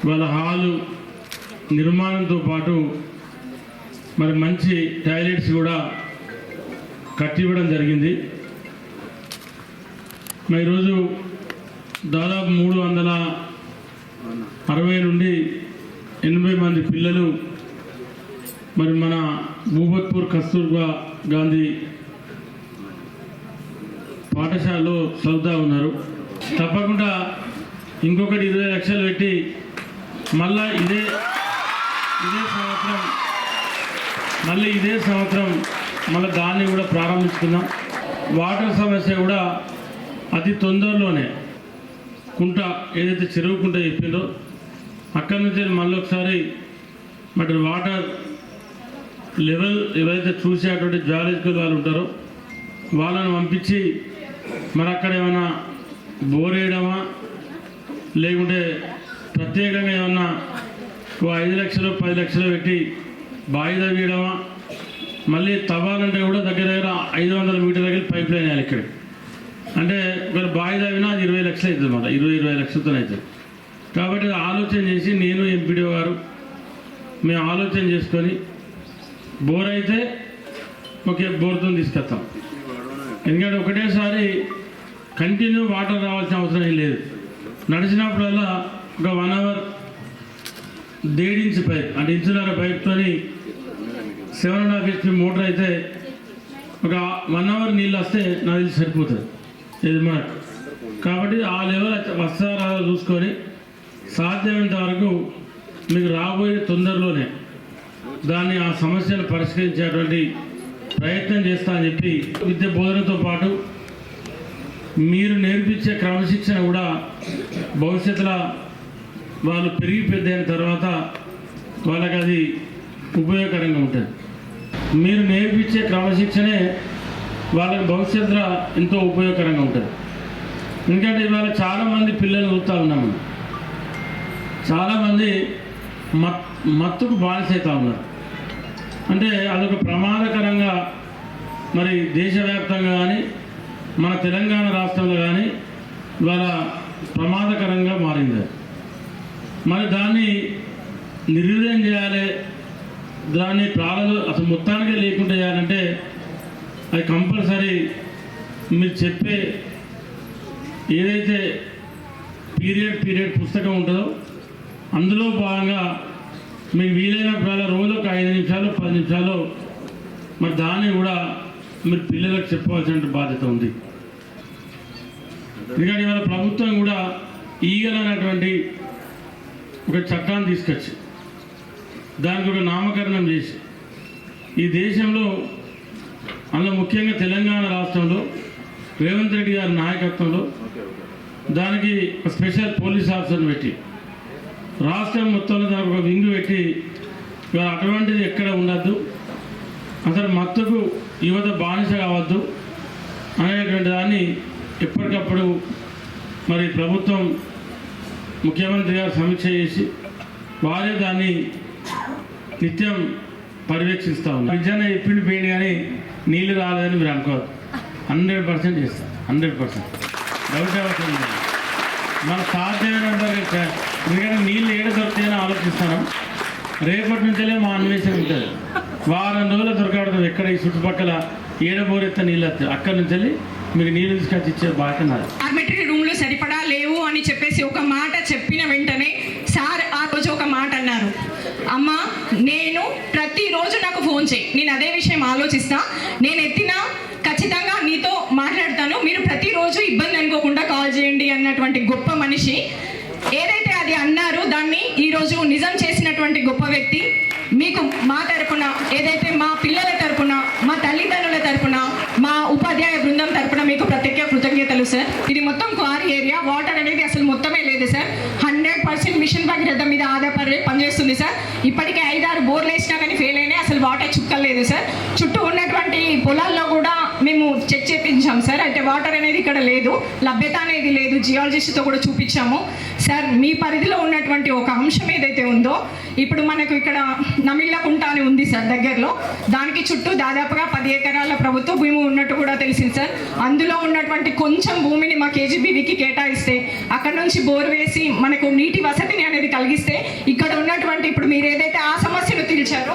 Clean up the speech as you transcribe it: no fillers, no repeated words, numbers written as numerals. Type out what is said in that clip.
వాళ్ళ హాలు నిర్మాణంతో పాటు మరి మంచి టాయిలెట్స్ కూడా కట్టివ్వడం జరిగింది. మరి ఈరోజు దాదాపు 360 నుండి 80 మంది పిల్లలు మరి మన భూపత్పూర్ కస్తూర్బా గాంధీ పాఠశాలలో చదువుతూ ఉన్నారు. తప్పకుండా ఇంకొకటి 20 లక్షలు పెట్టి మళ్ళీ ఇదే సంవత్సరం మళ్ళీ దాన్ని కూడా ప్రారంభించుకుందాం. వాటర్ సమస్య కూడా అతి తొందరలోనే కుంట ఏదైతే చెరువు కుంట చెప్పిందో అక్కడి నుంచి మళ్ళీ ఒకసారి మరి వాటర్ లెవెల్ ఎవరైతే చూసేటువంటి జియాలజికల్ వాళ్ళు ఉంటారో వాళ్ళని పంపించి మరి అక్కడ ఏమైనా బోర్ వేయడమా లేకుంటే ప్రత్యేకంగా ఏమన్నా 5 లక్షలు 10 లక్షలు పెట్టి బావి తవ్వేయడమా, మళ్ళీ తవ్వాలంటే కూడా దగ్గర 500 మీటర్లకి పైప్ లైన్ వేయాలి. ఇక్కడ అంటే ఒకవేళ బావి తవ్వినా అది 20 లక్షలు అవుతుంది అన్నమాట. 20 లక్షలతో అవుతుంది. కాబట్టి ఆలోచన చేసి నేను ఎంపీడీఓ గారు మేము ఆలోచన చేసుకొని బోర్ అయితే ఒకే బోర్తో తీసుకొస్తాం. ఎందుకంటే ఒకటేసారి కంటిన్యూ వాటర్ రావాల్సిన అవసరం ఏం లేదు. నడిచినప్పుడల్లా ఒక 1 అవర్ 1.5 ఇంచ్ పైప్ అంటే ఇంచున్నర పైప్తో 7.5 HP మోటార్ అయితే ఒక 1 అవర్ నీళ్ళు వస్తే నాకు తెలిసి సరిపోతుంది ఇది మనకు. కాబట్టి ఆ లెవెల్ వస్తారాలు చూసుకొని సాధ్యమైనంత వరకు మీకు రాబోయే తొందరలోనే దాన్ని ఆ సమస్యను పరిష్కరించేటువంటి ప్రయత్నం చేస్తా అని చెప్పి విద్య బోధనతో పాటు మీరు నేర్పించే క్రమశిక్షణ కూడా భవిష్యత్తులో వాళ్ళు పెరిగి పెద్ద అయిన తర్వాత వాళ్ళకి అది ఉపయోగకరంగా ఉంటుంది. మీరు నేర్పించే క్రమశిక్షణే వాళ్ళకి భవిష్యత్తులో ఎంతో ఉపయోగకరంగా ఉంటుంది. ఎందుకంటే ఇవాళ చాలామంది పిల్లలు చూస్తూ ఉన్నాము, చాలామంది మత్తుకు బానిసవుతూ ఉన్నారు. అంటే అదొక ప్రమాదకరంగా మరి దేశవ్యాప్తంగా కానీ మన తెలంగాణ రాష్ట్రంలో కానీ ఇవాళ ప్రమాదకరంగా మారింది. మరి దాన్ని నిర్వీర్యం చేయాలి, దాన్ని ప్రాణాలు అసలు మొత్తానికే లేకుండా చేయాలంటే అది కంపల్సరీ మీరు చెప్పే ఏదైతే పీరియడ్ పుస్తకం ఉంటుందో అందులో భాగంగా మీకు వీలైనప్పుడు రోజుకు 5 నిమిషాలు 10 నిమిషాలు మరి దాన్ని కూడా మీరు పిల్లలకు చెప్పవలసిన బాధ్యత ఉంది. ఎందుకంటే ఇవాళ ప్రభుత్వం కూడా ఈగల్ అనేటువంటి ఒక చట్టాన్ని తీసుకొచ్చి దానికి ఒక నామకరణం చేసి ఈ దేశంలో అందులో ముఖ్యంగా తెలంగాణ రాష్ట్రంలో రేవంత్ రెడ్డి గారి నాయకత్వంలో దానికి ఒక స్పెషల్ పోలీస్ ఆఫీసర్ని పెట్టి రాష్ట్రం మొత్తంలో దానికి ఒక వింగు పెట్టి ఇవాళ అటువంటిది ఎక్కడ ఉండద్దు, అసలు మత్తుకు యువత బానిస కావద్దు అనేటువంటి దాన్ని ఎప్పటికప్పుడు మరి ప్రభుత్వం ముఖ్యమంత్రి గారు సమీక్ష చేసి వారే దాన్ని నిత్యం పర్యవేక్షిస్తూ ఉన్నారు. నిజంగా చెప్పింది పోయింది కానీ నీళ్ళు రాలేదని మీరు అనుకోవద్దు. 100% చేస్తాం, 100% డౌట్ అవసరం లేదు. మన సాధ్యమైనంత ఎందుకంటే నీళ్ళు ఏడ దొరుకుతాయని ఆలోచిస్తాను. రేపటి నుంచే మా అన్వేషణ ఉంటుంది. వారం రోజులు దొరకబడుతుంది. ఎక్కడ ఈ చుట్టుపక్కల ఏడబోరెత్త నీళ్ళు వస్తాయి, అక్కడి నుంచి మీకు నీళ్ళు తీసుకొచ్చి ఇచ్చే బాధ్యత నాది. డార్మెటరీ రూమ్లు సరిపడా లేవు అని చెప్పేసి ఒక మాట చెప్పిన వెంటనే సార్ ఆ రోజు ఒక మాట అన్నారు, అమ్మ నేను ప్రతిరోజు నాకు ఫోన్ చేయి, నేను అదే విషయం ఆలోచిస్తా, నేను ఎత్తినా ఖచ్చితంగా నీతో మాట్లాడతాను, మీరు ప్రతిరోజు ఇబ్బంది అనుకోకుండా కాల్ చేయండి అన్నటువంటి గొప్ప మనిషి. ఏదైతే అది అన్నారు దాన్ని ఈరోజు నిజం చేసినటువంటి గొప్ప వ్యక్తి. మీకు మా తరపున ఏదైతే మా పిల్లల తరపున మా తల్లిదండ్రుల తరపున మా ఉపాధ్యాయ బృందం తరపున మీకు ప్రత్యేక కృతజ్ఞతలు సార్. ఇది మొత్తం క్వారీ ఏరియా, వాటర్ అనేది అసలు మొత్తమే లేదు సార్. 100% మిషన్ భగీరథ మీద ఆధారపడి పనిచేస్తుంది సార్. ఇప్పటికే 5-6 బోర్లు వేసినా కానీ ఫెయిల్ అయినాయి, అసలు వాటర్ చుక్కలేదు సార్. చుట్టూ ఉన్నటువంటి పొలాల్లో కూడా మేము చెక్ చేయించాం చూపించాం సార్. అయితే వాటర్ అనేది ఇక్కడ లేదు, లభ్యత అనేది లేదు, జియాలజిస్ట్తో కూడా చూపించాము సార్. మీ పరిధిలో ఉన్నటువంటి ఒక అంశం ఏదైతే ఉందో, ఇప్పుడు మనకు ఇక్కడ నమిళ్ళకుంట అని ఉంది సార్ దగ్గరలో, దానికి చుట్టూ దాదాపుగా 10 ఎకరాల ప్రభుత్వ భూమి ఉన్నట్టు కూడా తెలిసింది సార్. అందులో ఉన్నటువంటి కొంచెం భూమిని మా కేజీబీవీకి కేటాయిస్తే, అక్కడ నుంచి బోర్ వేసి మనకు నీటి వసతిని అనేది కలిగిస్తే, ఇక్కడ ఉన్నటువంటి ఇప్పుడు మీరు ఏదైతే ఆ సమస్యను తీర్చారో